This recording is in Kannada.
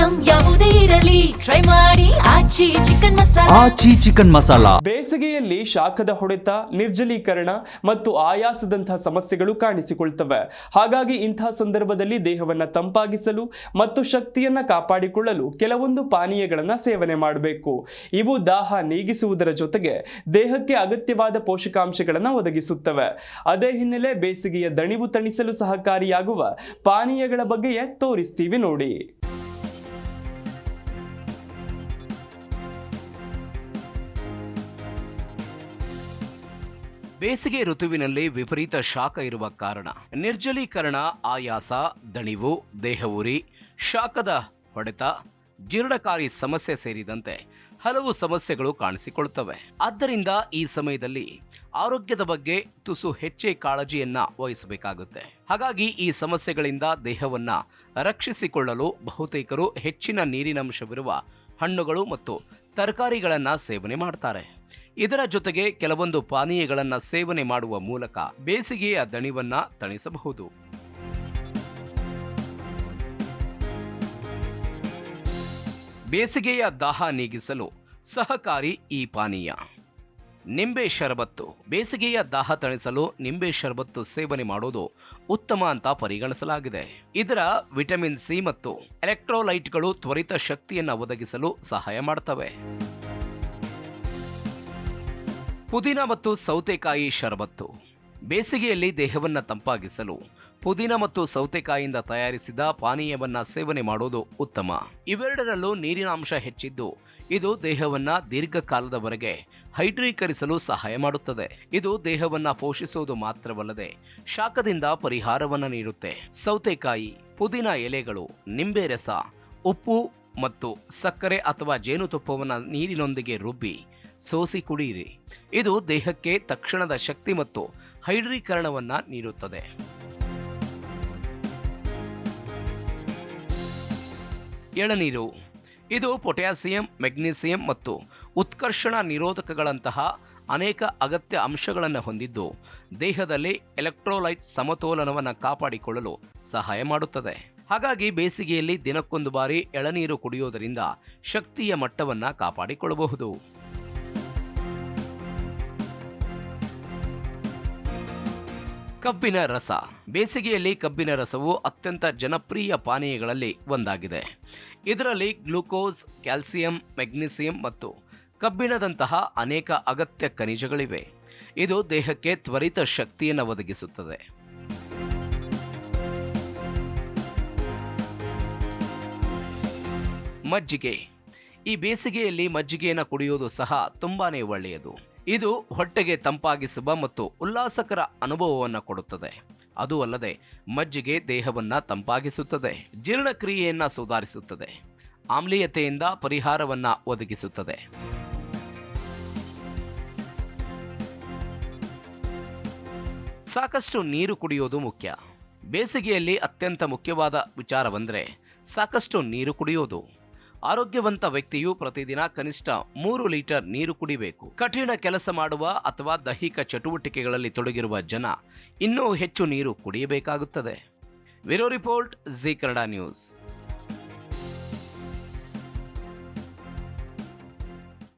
ಐಟಂ ಯಾವುದೇ ಇರಲಿ ಟ್ರೈ ಮಾಡಿ ಆಚಿ ಚಿಕನ್ ಮಸಾಲಾ. ಆಚಿ ಚಿಕನ್ ಮಸಾಲಾ. ಬೇಸಿಗೆಯಲ್ಲಿ ಶಾಖದ ಹೊಡೆತ, ನಿರ್ಜಲೀಕರಣ ಮತ್ತು ಆಯಾಸದಂತಹ ಸಮಸ್ಯೆಗಳು ಕಾಣಿಸಿಕೊಳ್ತವೆ. ಹಾಗಾಗಿ ಇಂತಹ ಸಂದರ್ಭದಲ್ಲಿ ದೇಹವನ್ನು ತಂಪಾಗಿಸಲು ಮತ್ತು ಶಕ್ತಿಯನ್ನ ಕಾಪಾಡಿಕೊಳ್ಳಲು ಕೆಲವೊಂದು ಪಾನೀಯಗಳನ್ನು ಸೇವನೆ ಮಾಡಬೇಕು. ಇವು ದಾಹ ನೀಗಿಸುವುದರ ಜೊತೆಗೆ ದೇಹಕ್ಕೆ ಅಗತ್ಯವಾದ ಪೋಷಕಾಂಶಗಳನ್ನು ಒದಗಿಸುತ್ತವೆ. ಅದೇ ಹಿನ್ನೆಲೆ ಬೇಸಿಗೆಯ ದಣಿವು ತಣಿಸಲು ಸಹಕಾರಿಯಾಗುವ ಪಾನೀಯಗಳ ಬಗ್ಗೆ ತೋರಿಸ್ತೀವಿ ನೋಡಿ. ಬೇಸಿಗೆ ಋತುವಿನಲ್ಲಿ ವಿಪರೀತ ಶಾಖ ಇರುವ ಕಾರಣ ನಿರ್ಜಲೀಕರಣ, ಆಯಾಸ, ದಣಿವು, ದೇಹ ಉರಿ, ಶಾಖದ ಹೊಡೆತ, ಜೀರ್ಣಕಾರಿ ಸಮಸ್ಯೆ ಸೇರಿದಂತೆ ಹಲವು ಸಮಸ್ಯೆಗಳು ಕಾಣಿಸಿಕೊಳ್ಳುತ್ತವೆ. ಆದ್ದರಿಂದ ಈ ಸಮಯದಲ್ಲಿ ಆರೋಗ್ಯದ ಬಗ್ಗೆ ತುಸು ಹೆಚ್ಚೇ ಕಾಳಜಿಯನ್ನ ವಹಿಸಬೇಕಾಗುತ್ತೆ. ಹಾಗಾಗಿ ಈ ಸಮಸ್ಯೆಗಳಿಂದ ದೇಹವನ್ನ ರಕ್ಷಿಸಿಕೊಳ್ಳಲು ಬಹುತೇಕರು ಹೆಚ್ಚಿನ ನೀರಿನಂಶವಿರುವ ಹಣ್ಣುಗಳು ಮತ್ತು ತರಕಾರಿಗಳನ್ನ ಸೇವನೆ ಮಾಡ್ತಾರೆ. ಇದರ ಜೊತೆಗೆ ಕೆಲವೊಂದು ಪಾನೀಯಗಳನ್ನ ಸೇವನೆ ಮಾಡುವ ಮೂಲಕ ಬೇಸಿಗೆಯ ದಣಿವನ್ನ ತಣಿಸಬಹುದು. ಬೇಸಿಗೆಯ ದಾಹ ನೀಗಿಸಲು ಸಹಕಾರಿ ಈ ಪಾನೀಯ ನಿಂಬೆ ಶರಬತ್ತು. ಬೇಸಿಗೆಯ ದಾಹ ತಣಿಸಲು ನಿಂಬೆ ಶರಬತ್ತು ಸೇವನೆ ಮಾಡೋದು ಉತ್ತಮ ಅಂತ ಪರಿಗಣಿಸಲಾಗಿದೆ. ಇದರ ವಿಟಮಿನ್ ಸಿ ಮತ್ತು ಎಲೆಕ್ಟ್ರೋಲೈಟ್ಗಳು ತ್ವರಿತ ಶಕ್ತಿಯನ್ನು ಒದಗಿಸಲು ಸಹಾಯ ಮಾಡ್ತವೆ. ಪುದೀನ ಮತ್ತು ಸೌತೆಕಾಯಿ ಶರಬತ್ತು. ಬೇಸಿಗೆಯಲ್ಲಿ ದೇಹವನ್ನು ತಂಪಾಗಿಸಲು ಪುದೀನ ಮತ್ತು ಸೌತೆಕಾಯಿಯಿಂದ ತಯಾರಿಸಿದ ಪಾನೀಯವನ್ನ ಸೇವನೆ ಮಾಡೋದು ಉತ್ತಮ. ಇವೆರಡರಲ್ಲೂ ನೀರಿನ ಅಂಶ ಹೆಚ್ಚಿದ್ದು ಇದು ದೇಹವನ್ನ ದೀರ್ಘಕಾಲದವರೆಗೆ ಹೈಡ್ರೀಕರಿಸಲು ಸಹಾಯ ಮಾಡುತ್ತದೆ. ಇದು ದೇಹವನ್ನ ಪೋಷಿಸುವುದು ಮಾತ್ರವಲ್ಲದೆ ಶಾಖದಿಂದ ಪರಿಹಾರವನ್ನ ನೀಡುತ್ತೆ. ಸೌತೆಕಾಯಿ, ಪುದೀನ ಎಲೆಗಳು, ನಿಂಬೆ ರಸ, ಉಪ್ಪು ಮತ್ತು ಸಕ್ಕರೆ ಅಥವಾ ಜೇನುತುಪ್ಪವನ್ನು ನೀರಿನೊಂದಿಗೆ ರುಬ್ಬಿ ಸೋಸಿ ಕುಡಿಯಿರಿ. ಇದು ದೇಹಕ್ಕೆ ತಕ್ಷಣದ ಶಕ್ತಿ ಮತ್ತು ಹೈಡ್ರೀಕರಣವನ್ನ ನೀಡುತ್ತದೆ. ಎಳನೀರು. ಇದು ಪೊಟ್ಯಾಸಿಯಂ, ಮೆಗ್ನೀಸಿಯಂ ಮತ್ತು ಉತ್ಕರ್ಷಣ ನಿರೋಧಕಗಳಂತಹ ಅನೇಕ ಅಗತ್ಯ ಅಂಶಗಳನ್ನು ಹೊಂದಿದ್ದು ದೇಹದಲ್ಲಿ ಎಲೆಕ್ಟ್ರೋಲೈಟ್ ಸಮತೋಲನವನ್ನು ಕಾಪಾಡಿಕೊಳ್ಳಲು ಸಹಾಯ ಮಾಡುತ್ತದೆ. ಹಾಗಾಗಿ ಬೇಸಿಗೆಯಲ್ಲಿ ದಿನಕ್ಕೊಂದು ಬಾರಿ ಎಳನೀರು ಕುಡಿಯೋದರಿಂದ ಶಕ್ತಿಯ ಮಟ್ಟವನ್ನು ಕಾಪಾಡಿಕೊಳ್ಳಬಹುದು. ಕಬ್ಬಿನ ರಸ. ಬೇಸಿಗೆಯಲ್ಲಿ ಕಬ್ಬಿನ ರಸವು ಅತ್ಯಂತ ಜನಪ್ರಿಯ ಪಾನೀಯಗಳಲ್ಲಿ ಒಂದಾಗಿದೆ. ಇದರಲ್ಲಿ ಗ್ಲೂಕೋಸ್, ಕ್ಯಾಲ್ಸಿಯಂ, ಮೆಗ್ನೀಸಿಯಂ ಮತ್ತು ಕಬ್ಬಿಣದಂತಹ ಅನೇಕ ಅಗತ್ಯ ಖನಿಜಗಳಿವೆ. ಇದು ದೇಹಕ್ಕೆ ತ್ವರಿತ ಶಕ್ತಿಯನ್ನು ಒದಗಿಸುತ್ತದೆ. ಮಜ್ಜಿಗೆ. ಈ ಬೇಸಿಗೆಯಲ್ಲಿ ಮಜ್ಜಿಗೆಯನ್ನು ಕುಡಿಯೋದು ಸಹ ತುಂಬಾನೇ ಒಳ್ಳೆಯದು. ಇದು ಹೊಟ್ಟೆಗೆ ತಂಪಾಗಿಸುವ ಮತ್ತು ಉಲ್ಲಾಸಕರ ಅನುಭವವನ್ನು ಕೊಡುತ್ತದೆ. ಅದು ಅಲ್ಲದೆ ಮಜ್ಜಿಗೆ ದೇಹವನ್ನ ತಂಪಾಗಿಸುತ್ತದೆ, ಜೀರ್ಣಕ್ರಿಯೆಯನ್ನ ಸುಧಾರಿಸುತ್ತದೆ, ಆಮ್ಲೀಯತೆಯಿಂದ ಪರಿಹಾರವನ್ನ ಒದಗಿಸುತ್ತದೆ. ಸಾಕಷ್ಟು ನೀರು ಕುಡಿಯೋದು ಮುಖ್ಯ. ಬೇಸಿಗೆಯಲ್ಲಿ ಅತ್ಯಂತ ಮುಖ್ಯವಾದ ವಿಚಾರವೆಂದರೆ ಸಾಕಷ್ಟು ನೀರು ಕುಡಿಯೋದು. ಆರೋಗ್ಯವಂತ ವ್ಯಕ್ತಿಯು ಪ್ರತಿದಿನ ಕನಿಷ್ಠ 3 ಲೀಟರ್ ನೀರು ಕುಡಿಬೇಕು. ಕಠಿಣ ಕೆಲಸ ಮಾಡುವ ಅಥವಾ ದೈಹಿಕ ಚಟುವಟಿಕೆಗಳಲ್ಲಿ ತೊಡಗಿರುವ ಜನ ಇನ್ನೂ ಹೆಚ್ಚು ನೀರು ಕುಡಿಯಬೇಕಾಗುತ್ತದೆ. Bureau report, Zee Kannada news.